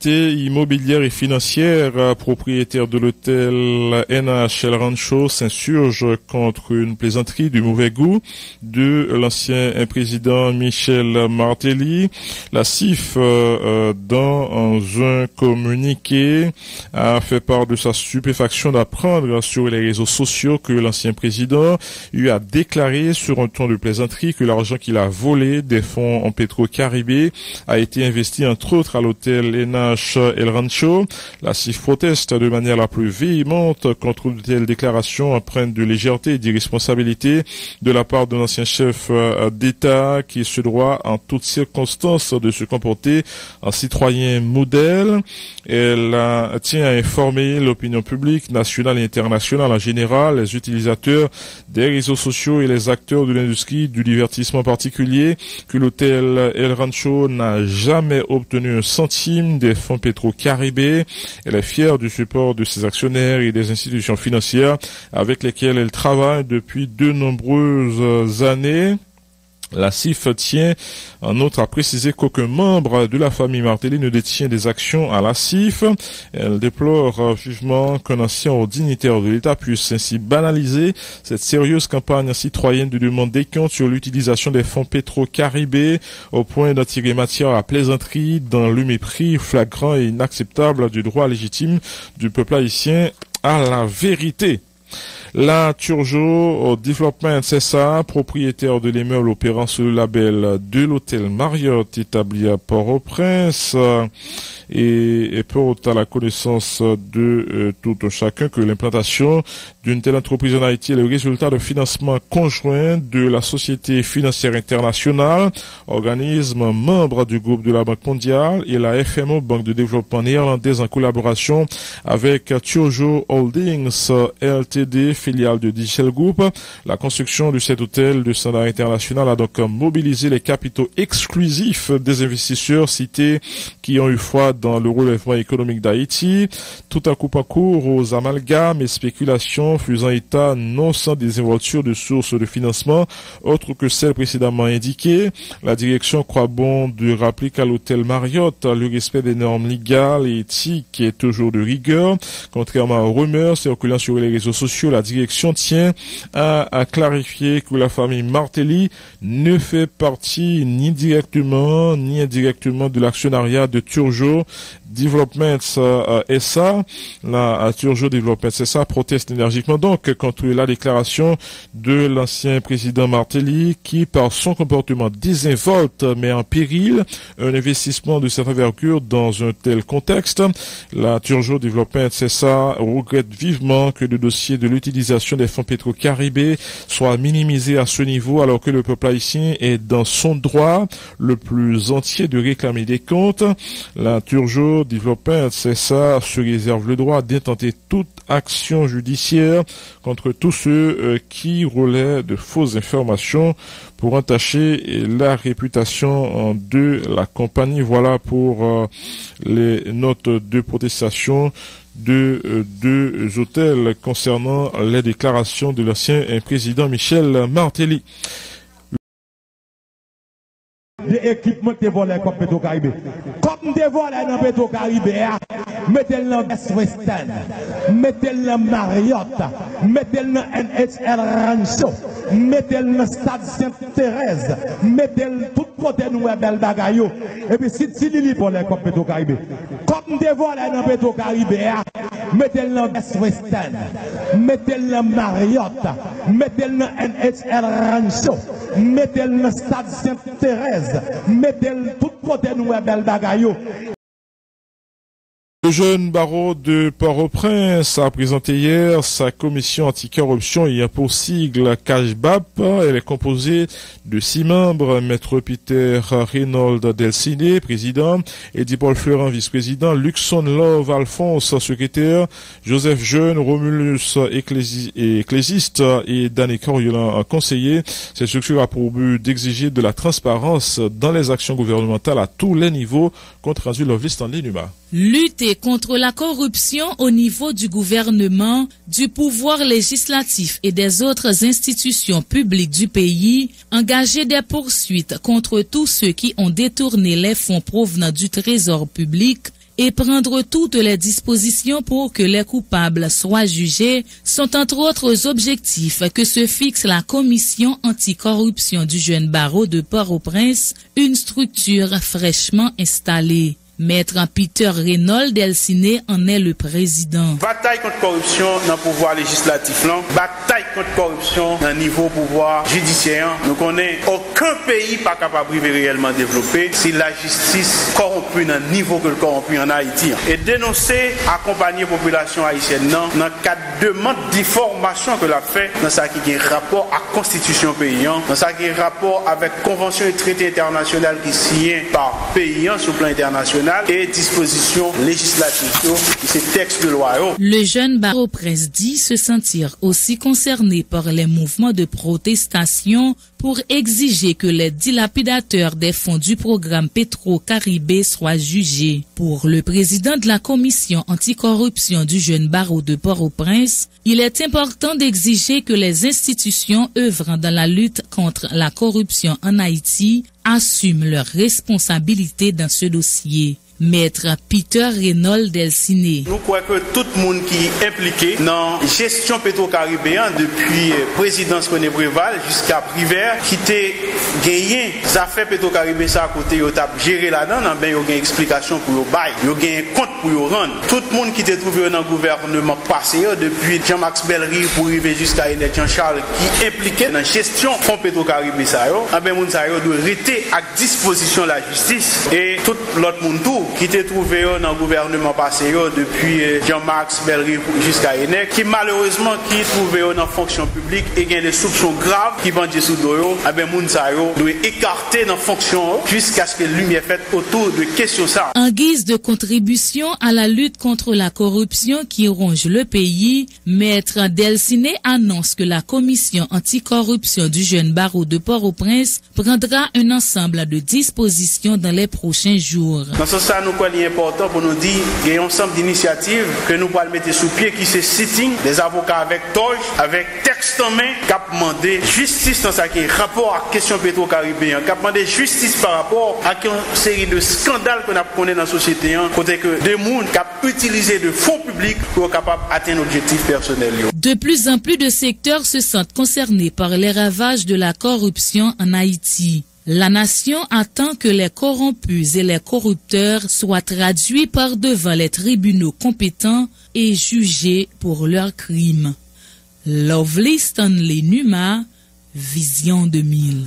Immobilière et financière, propriétaire de l'hôtel NH El Rancho, s'insurge contre une plaisanterie du mauvais goût de l'ancien président Michel Martelly. La CIF, dans un communiqué, a fait part de sa stupéfaction d'apprendre sur les réseaux sociaux que l'ancien président lui a déclaré sur un ton de plaisanterie que l'argent qu'il a volé des fonds en Petro-Caribé a été investi entre autres à l'hôtel NH El Rancho. La CIF proteste de manière la plus véhémente contre de telles déclarations empreintes de légèreté et d'irresponsabilité de la part de l'ancien chef d'État qui se doit en toutes circonstances de se comporter en citoyen modèle. Elle tient à informer l'opinion publique nationale et internationale en général, les utilisateurs des réseaux sociaux et les acteurs de l'industrie du divertissement particulier que l'hôtel El Rancho n'a jamais obtenu un centime des fonds Petro-Caribé. Elle est fière du support de ses actionnaires et des institutions financières avec lesquelles elle travaille depuis de nombreuses années. La CIF tient en outre à préciser qu'aucun membre de la famille Martelly ne détient des actions à la CIF. Elle déplore vivement qu'un ancien ou dignitaire de l'État puisse ainsi banaliser cette sérieuse campagne citoyenne de demande des comptes sur l'utilisation des fonds Petro-Caribé au point d'en tirer matière à la plaisanterie dans le mépris flagrant et inacceptable du droit légitime du peuple haïtien à la vérité. La Turjo Development SA, propriétaire de l'immeuble opérant sous le label de l'hôtel Marriott établi à Port-au-Prince, et porte à la connaissance de tout un chacun que l'implantation d'une telle entreprise en Haïti est le résultat de financement conjoint de la Société financière internationale, organisme membre du groupe de la Banque mondiale, et la FMO, Banque de développement néerlandaise, en collaboration avec Turjo Holdings Ltd, filiale de Digital Group. La construction de cet hôtel de standard international a donc mobilisé les capitaux exclusifs des investisseurs cités qui ont eu foi dans le relèvement économique d'Haïti, tout à coup pas court aux amalgames et spéculations faisant état non sans désinvolture de sources de financement autres que celles précédemment indiquées. La direction croit bon de rappeler qu'à l'hôtel Marriott, le respect des normes légales et éthiques est toujours de rigueur. Contrairement aux rumeurs circulant sur les réseaux sociaux, la direction tient à clarifier que la famille Martelly ne fait partie ni directement ni indirectement de l'actionnariat de Turjo Development SA. La Turjo Development SA proteste énergiquement donc contre la déclaration de l'ancien président Martelly qui, par son comportement désinvolte, met en péril un investissement de cette envergure dans un tel contexte. La Turjo Development SA regrette vivement que le dossier de l'utilisation des fonds Petro-Caribé soit minimisé à ce niveau alors que le peuple haïtien est dans son droit le plus entier de réclamer des comptes. La Turjo Development SA se réserve le droit d'intenter toute action judiciaire contre tous ceux qui relaient de fausses informations pour entacher la réputation de la compagnie. Voilà pour les notes de protestation de deux hôtels concernant les déclarations de l'ancien président Michel Martelly. L'équipement te volé comme Petro-Caribé. Comme te volé dans Petro-Caribé, mettez-le dans Best Western, mettez-le dans Marriott, mettez-le dans NHL Rancho, mettez-le dans Stade Sainte-Thérèse, mettez-le tout côté nous belle bagaille. Et puis si il volé comme Petro-Caribé. Comme te volé dans Petro-Caribé, mettez-le dans Best Western, mettez-le dans Marriott, mettez-le dans NHL Rancho, mettez-le dans Stade Sainte-Thérèse. Mettez-le tout côté nous belle bagaille. Le jeune barreau de Port-au-Prince a présenté hier sa commission anticorruption et a pour sigle CAJBAP. Elle est composée de 6 membres, Maître Peter Reynold Delciné, président, Eddie Paul Florent, vice-président, Luxon Love Alphonse, secrétaire, Joseph Jeune, Romulus ecclésiste et Danny Coriolan, conseiller. Cette structure a pour but d'exiger de la transparence dans les actions gouvernementales à tous les niveaux, compte rendu Lovely Stanley Numa. Lutter contre la corruption au niveau du gouvernement, du pouvoir législatif et des autres institutions publiques du pays, engager des poursuites contre tous ceux qui ont détourné les fonds provenant du trésor public et prendre toutes les dispositions pour que les coupables soient jugés sont entre autres objectifs que se fixe la commission anticorruption du jeune barreau de Port-au-Prince, une structure fraîchement installée. Maître Peter Reynolds Delciné en est le président. Bataille contre corruption dans le pouvoir législatif, bataille contre corruption dans le niveau pouvoir judiciaire. Nous connaissons aucun pays pas capable de réellement développer si la justice corrompue dans le niveau que le corrompu en Haïti. Et dénoncer, accompagner la population haïtienne dans le cadre de demande d'information que l'a fait dans ça qui a rapport à la constitution paysan, dans ça qui a rapport avec convention et traité international qui signent par paysan sur le plan international. Et dispositions législatives, ces textes de loi. Le jeune barreau Prince dit se sentir aussi concerné par les mouvements de protestation pour exiger que les dilapidateurs des fonds du programme Petro-Caribé soient jugés. Pour le président de la commission anticorruption du jeune barreau de Port-au-Prince, il est important d'exiger que les institutions œuvrant dans la lutte contre la corruption en Haïti assument leurs responsabilités dans ce dossier. Maître Peter Reynolds Delciné. Nous croyons que tout le monde qui est impliqué dans la gestion pétro-caribéenne depuis présidence René Préval jusqu'à Privert, qui a gagné les affaires pétro-caribéennes à côté, il a géré là-dedans, il y a une explication pour le bail, il y a un compte pour le rendre. Tout le monde qui était trouvé dans le gouvernement passé, depuis Jean-Max Bellery pour arriver jusqu'à Enel Jean-Charles, qui est impliqué dans la gestion fonds pétro-caribéen, il doit rester à disposition de la justice et tout l'autre monde qui était trouvé dans le gouvernement passé depuis Jean-Max Bellery jusqu'à Enel, qui malheureusement qui est trouvé dans la fonction publique et il y a des soupçons graves qui vendent sous doyo, doit écarter dans la fonction jusqu'à ce que lumière faite autour de questions ça. En guise de contribution à la lutte contre la corruption qui ronge le pays, Maître Delciné annonce que la commission anticorruption du jeune barreau de Port-au-Prince prendra un ensemble de dispositions dans les prochains jours. Dans ce sens, nous croyons important pour nous dire qu'il y a un ensemble d'initiatives que nous allons mettre sous pied qui c'est sitting, des avocats avec toge, avec texte en main, qui a demandé justice dans ça qui est rapport à la question pétro-caribéenne, qui a demandé justice par rapport à une série de scandales qu'on a connus dans la société, côté que des gens qui ont utilisé de fonds publics pour être capables d'atteindre l'objectif personnel. De plus en plus de secteurs se sentent concernés par les ravages de la corruption en Haïti. La nation attend que les corrompus et les corrupteurs soient traduits par devant les tribunaux compétents et jugés pour leurs crimes. Lovely Stanley Numa, Vision 2000.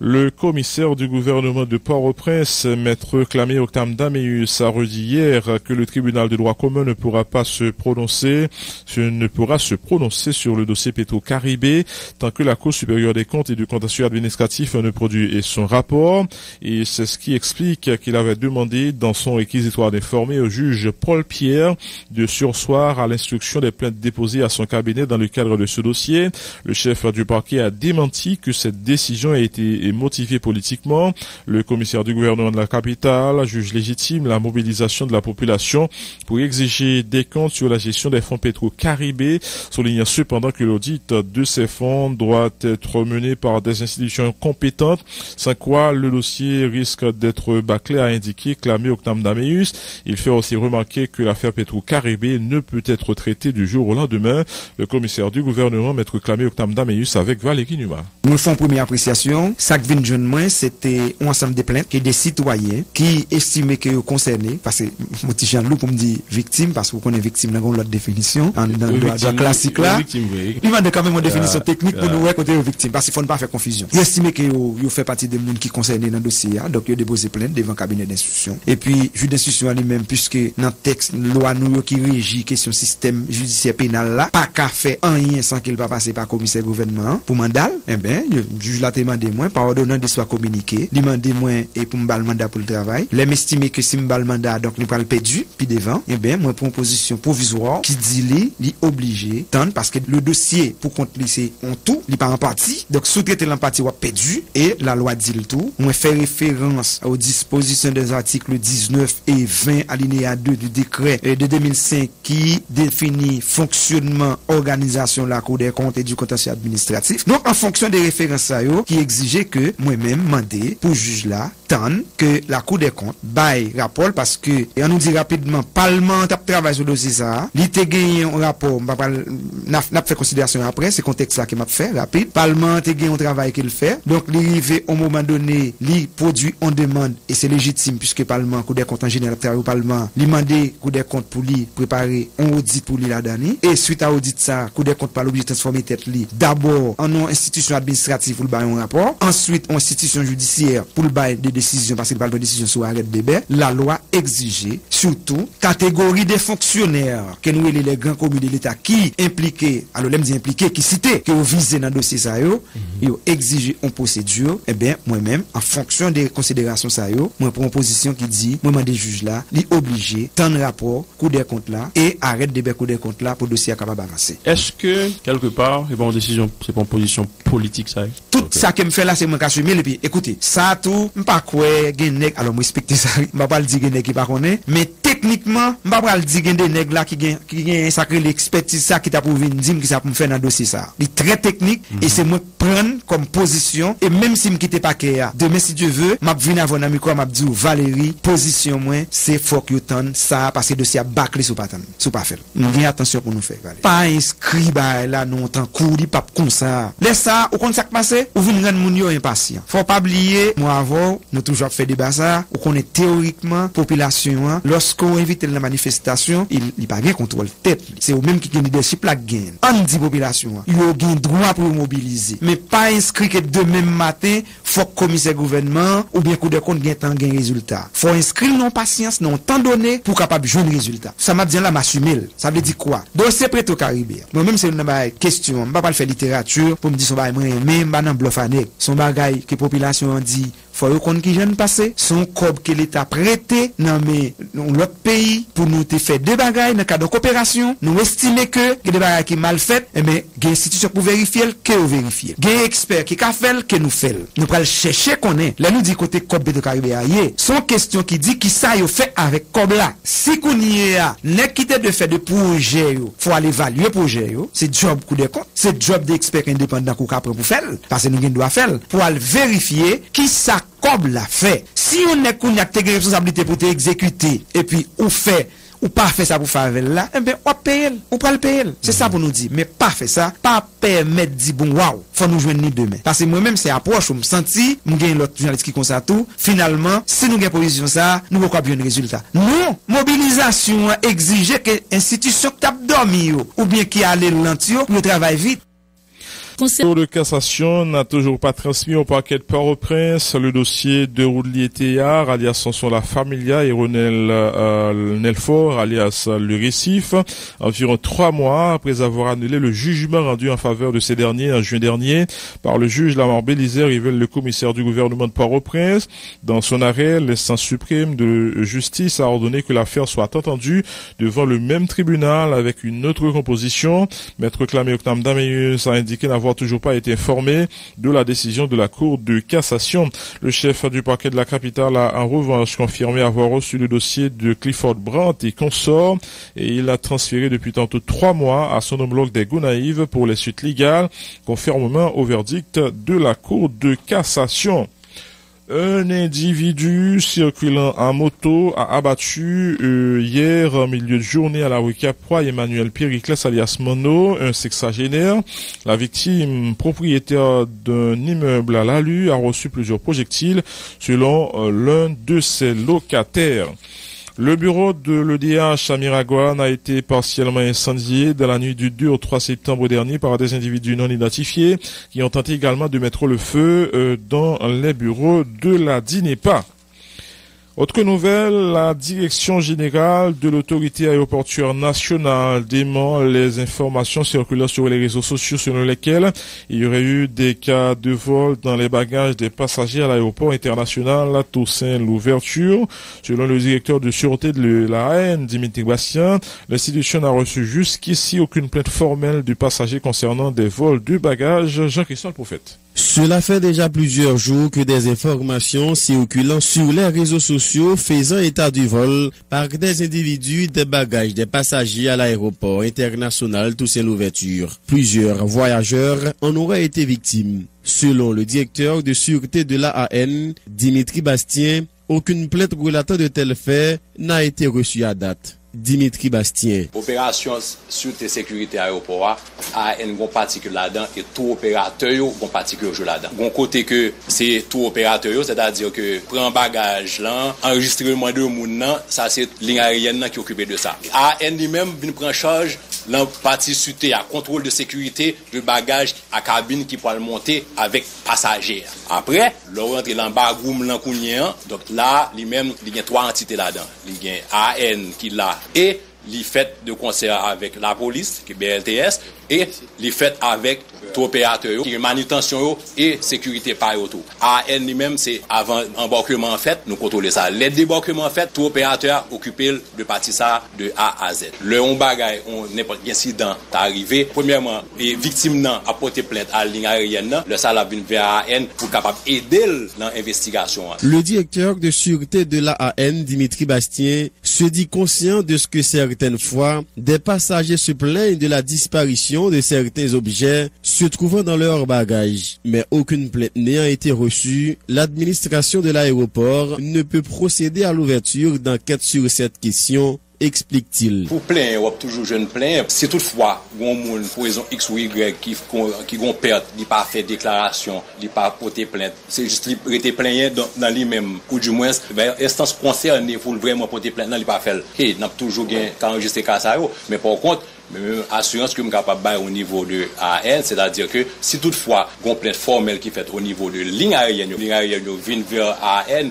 Le commissaire du gouvernement de Port-au-Prince, maître Clamé Octam Daméus, a redit hier que le tribunal de droit commun ne pourra se prononcer sur le dossier Petro-Caribé tant que la Cour supérieure des comptes et du contentieux administratif ne produit son rapport. Et c'est ce qui explique qu'il avait demandé dans son réquisitoire d'informer au juge Paul Pierre de surseoir à l'instruction des plaintes déposées à son cabinet dans le cadre de ce dossier. Le chef du parquet a démenti que cette décision a été motivé politiquement. Le commissaire du gouvernement de la capitale juge légitime la mobilisation de la population pour exiger des comptes sur la gestion des fonds Petro-Caribé, soulignant cependant que l'audit de ces fonds doit être mené par des institutions compétentes, sans quoi le dossier risque d'être bâclé, a indiqué Clamé Octam Daméus. Il fait aussi remarquer que l'affaire Petro-Caribé ne peut être traitée du jour au lendemain. Le commissaire du gouvernement, maître Clamé Octam Daméus, avec Valérie Numa. Nous faisons première appréciation. Ça que vient jeune moins, c'était un ensemble de plaintes que des citoyens qui estimaient que concernés, parce que mon petit Jean-Loup pour me dire victime, parce que vous connaissez victime dans l'autre définition, dans le classique là. Il demande quand même une définition technique pour nous voir côté victime, parce qu'il faut ne pas faire confusion. Il estime que vous fait partie des gens qui concernés dans le dossier, donc il a déposé plainte devant le cabinet d'instruction. Et puis, juge d'instruction lui-même, puisque dans le texte, loi nous qui régit question système judiciaire pénal là, pas qu'à faire rien sans qu'il va passer par commissaire gouvernement pour mandat, eh bien, le juge l'a demandé moins par ordonnance de soit communiqué, demandé moins et pour me mandat pour le travail. Les estimé que si me mandat donc nous pas le perdu puis devant, eh bien, moi proposition provisoire qui dit li obligé tant parce que le dossier pour compte li c'est en tout, li pas en partie. Donc sous-traiter l'empathie ou perdu et la loi dit le tout. Moi fait référence aux dispositions des articles 19 et 20 alinéa 2 du décret de 2005 qui définit fonctionnement, organisation de la Cour des comptes et du contentieux administratif. Donc en fonction des références qui exigeaient que moi-même mandé pour juge là tant que la Cour des comptes bail rapport parce que et on nous dit rapidement Parlement t'a travaillé sur le dossier ça, il te gagné un rapport, n'a fait considération après, c'est contexte là qui m'a fait rapide. Parlement te gagné un travail qu'il fait. Donc il arrivé au moment donné, il produit on demande et c'est légitime puisque Parlement Cour des comptes en général travaille au Parlement, il mandé Cour des comptes pour lui préparer un audit pour lui la dernière et suite à audit ça, Cour des comptes par l'objet de transformer tête li d'abord en une institution administrative pour le bailler un rapport, ensuite en institution judiciaire pour le bailler des décisions parce qu'il parle de décision sur arrêt de bébé. La loi exigeait surtout catégorie des fonctionnaires que nous les grands communes de l'État qui impliqués, alors l'aime dit impliqués, qui citait que vous visez dans le dossier ça yo, exiger une procédure, eh bien moi-même en fonction des considérations ça yo, moi pour une position qui dit moi des juges là, li obligé tant rapport Cour des comptes là et arrêt de Cour des comptes là pour dossier capable avancer. Est-ce que quelque part c'est pas une décision, c'est pas une position politique ça? Tout ça que me fait là c'est moi qui assume et puis écoutez, ça tout m'pas quoi gen nèg alors moi respecter ça, m'pas pas le dire gen nèg qui pas connaît, mais techniquement m'pas pas le dire gen des nèg là qui gen sacré l'expertise ça qui t'a pour venir dire qui ça pour faire dans dossier ça. Il très technique et c'est moi prendre comme position et même si me quitte pas que demain si Dieu veut, m'a venir avant dans micro m'a dit Valérie, position moi c'est faut que ton ça parce que dossier a bâclé sous pas faire. Bien attention pour nous faire. Pas inscrit là non temps court dit pas comme ça. Laisse ça au compte ça passé ou venir rendre moun yo impatient. Faut pas oublier moi avant nous toujours fait débat ça ou qu'on est théoriquement population lorsqu'on invite la manifestation, il pas bien contrôle tête. C'est eux même qui gagne leadership la gagne. On dit population, il a gain droit pour mobiliser. Mais pas inscrit que demain matin faut commissaire gouvernement ou bien Cour des comptes gain temps gain résultat. Faut inscrire non patience non temps donné pour capable joindre résultat. Ça m'a dit là m'assumer. Ça veut dire quoi? Dossier Petro-Caribé. Moi même c'est une question, on va pas faire littérature pour me dire son bail même pas dans bluff annexe. Son bagay que population dit faut reconnaître qui vient de passer son cob que l'État prêté dans l'autre pays pour nous te faire des bagailles dans cadre de coopération nous estimer que des bagailles qui mal fait et mais des institutions pour vérifier que vous vérifier des experts qui ka fait que nous fait nous pral chercher connaît là nous dit côté cob de Caribé son question qui dit qui ça yo fait avec cob là si qu'on y a n'est quitté de faire de projet yo faut aller évaluer projet yo c'est job coup de compte c'est job d'expert indépendant qu'on prend pour faire parce que nous doit faire pour aller vérifier qui ça comme l'a fait. Si on est qu'on a tes responsabilités pour t'exécuter et puis ou fait ou pas fait ça pour faire avec là, eh bien on paye, on pas le payer. C'est ça pour nous dire, mais pas fait ça, pas permettre dire bon waouh, faut nous joindre ni demain. Parce que moi-même c'est approche où me senti, me gagne l'autre journaliste qui comme ça tout, finalement, si nous gagne position ça, nous pas bien de résultat. Non, mobilisation exige que institution qui t'a dormi ou bien qui allait lentio, le travail vite. La Cour de cassation n'a toujours pas transmis au parquet de Port-au-Prince le dossier de Roudli Théard, alias Sanson La Familia, et Ronel Nelfort, alias Le Récif, environ 3 mois après avoir annulé le jugement rendu en faveur de ces derniers en juin dernier par le juge Lamar Bélizer, révèle le commissaire du gouvernement de Port-au-Prince. Dans son arrêt, l'instance suprême de justice a ordonné que l'affaire soit entendue devant le même tribunal avec une autre composition. Maître Clamé Octam Dameus a indiqué n'avoir toujours pas été informé de la décision de la Cour de cassation. Le chef du parquet de la capitale a en revanche confirmé avoir reçu le dossier de Clifford Brandt et consorts et il a transféré depuis tantôt 3 mois à son homologue des Gonaïves pour les suites légales, conformément au verdict de la Cour de cassation. Un individu circulant en moto a abattu hier en milieu de journée à la rue Cap-Roy Emmanuel Périclès alias Mono, un sexagénaire. La victime, propriétaire d'un immeuble à Lalu, a reçu plusieurs projectiles selon l'un de ses locataires. Le bureau de l'EDH à Miragoâne a été partiellement incendié dans la nuit du 2 au 3 septembre dernier par des individus non identifiés qui ont tenté également de mettre le feu dans les bureaux de la DINEPA. Autre nouvelle, la direction générale de l'autorité aéroportuaire nationale dément les informations circulant sur les réseaux sociaux selon lesquelles il y aurait eu des cas de vol dans les bagages des passagers à l'aéroport international Toussaint Louverture. Selon le directeur de sûreté de la AN, Dimitri Bastien, l'institution n'a reçu jusqu'ici aucune plainte formelle du passager concernant des vols de bagages. Jean-Christophe Prophète. Cela fait déjà plusieurs jours que des informations circulant sur les réseaux sociaux faisant état du vol par des individus des bagages des passagers à l'aéroport international Toussaint-Louverture. Plusieurs voyageurs en auraient été victimes. Selon le directeur de sûreté de l'AAN, Dimitri Bastien, aucune plainte relatant de tels faits n'a été reçue à date. Dimitri Bastien. Opération sûreté sécurité aéroport a une particule là-dedans et tout opérateur ont particule là-dedans. Gon côté que c'est tout opérateur, c'est-à-dire que prend bagage là, enregistrement de monde là, ça c'est ligne aérienne qui occupe de ça. AN lui-même vient prendre charge la partie sûreté à contrôle de sécurité de bagages à cabine qui peut monter avec passagers. Après, leur rentre dans bagroom là donc là lui-même il y a trois entités là-dedans. Il y a AN qui là et les fait de concert avec la police, qui est BLTS, et les fait avec tout opérateur, qui est manutention et sécurité par auto. AN lui-même, c'est avant embarquement en fait, nous contrôlons ça. Les débarquements en fait, tout opérateur occupé de partir ça de A à Z. Le on bagaille, on n'importe quel incident est arrivé. Premièrement, et victime n'a apporté plainte à la ligne aérienne, le ça la vient vers AN pour capable aider dans l'investigation. Le directeur de sûreté de l'AAN, Dimitri Bastien, se dit conscient de ce que certaines fois, des passagers se plaignent de la disparition de certains objets se trouvant dans leur bagage. Mais aucune plainte n'ayant été reçue, l'administration de l'aéroport ne peut procéder à l'ouverture d'enquête sur cette question, explique-t-il. Pour plaindre, ou toujours jeune plaindre, si toutefois, on monde pour raison X ou Y qui ont perte, il pas fait déclaration, il pas porté plainte, c'est juste il était plaignant dans lui-même ou du moins instance concernée pour vraiment porter plainte, non il pas fait. Et n'a toujours gain enregistré cas ça, mais par contre même assurance que nous capable bailler au niveau de AN, c'est-à-dire que si toutefois une plainte formelle qui fait au niveau de ligne aérienne vient vers AN,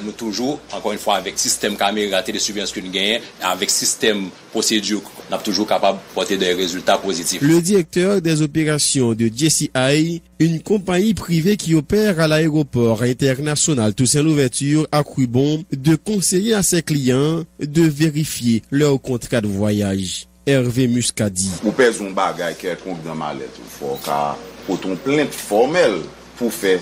nous toujours encore une fois avec système caméra télésurveillance que nous gagnons, avec système procédure, nous sommes toujours capable de porter des résultats positifs. Le directeur des opérations de JCI, une compagnie privée qui opère à l'aéroport international Toussaint-Louverture, a cru bon de conseiller à ses clients de vérifier leur contrat de voyage. Hervé Muscadi. Ou pèse un bagage quelconque dans ma lettre, faut pour ton plainte formelle pour faire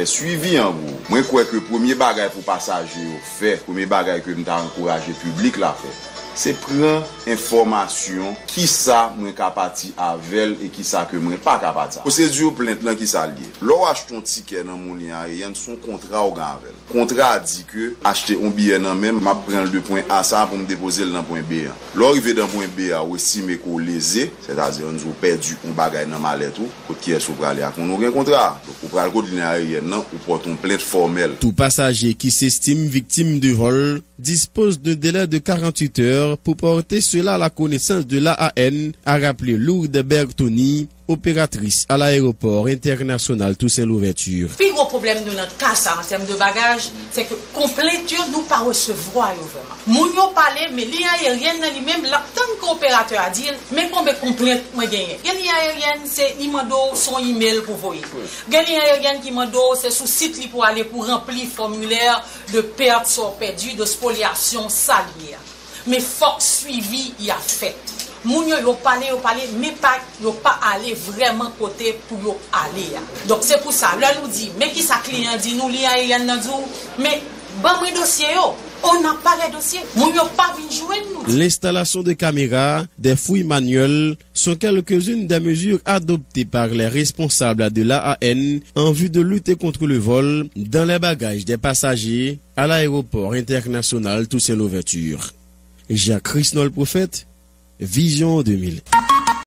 suivi en vous. Moi crois que premier bagage pour passager fait, premier bagage que nous avons encouragé public la fait. C'est prendre information qui ça moi capable avec et qui ça que moi pas capable. Procédure plainte là qui ça lié. L'on achète un ticket dans mon ligne aérienne son contrat au avec. Contrat dit que acheter un billet dans même m'a prendre le point A ça pour me déposer dans point B. L'arrivée dans point B a aussi mais qu'on lésé, c'est-à-dire nous perdu un bagage dans mallette ou qui est sous aller à qu'on aucun contrat. Donc pour prendre code ligne aérienne non ou porte une plainte formelle. Tout passager qui s'estime victime de vol dispose d'un délai de 48 heures pour porter cela à la connaissance de l'AAN, a rappelé Lourdes Bertoni, opératrice à l'aéroport international Toussaint-Louverture. Le plus gros problème de notre cas en termes de bagages, c'est que compléture nous pas recevoir vraiment. Moun yo parler mais ligne aérienne lui-même tant qu'opérateur a dit mais combien de complaintes moi gagné. Ligne aérienne c'est il mando son email pour voyer. Ligne aérienne qui mando c'est sous site li pour aller pour remplir formulaire de perte sur perdu de spoliation salière. Mais faut suivi y a fait. Moun yo parler mais pas aller vraiment côté pour yo aller. Donc c'est pour ça là nous dit mais qui ça client dit nous li aérienne nan dou mais ban moi dossier yo on n'a pas les dossiers. Moun yo pas vinn jouer nous. L'installation de caméras, des fouilles manuelles sont quelques-unes des mesures adoptées par les responsables de l'AAN en vue de lutter contre le vol dans les bagages des passagers à l'aéroport international Toussaint-Louverture. Jacques Christnol Prophète, Vision 2000.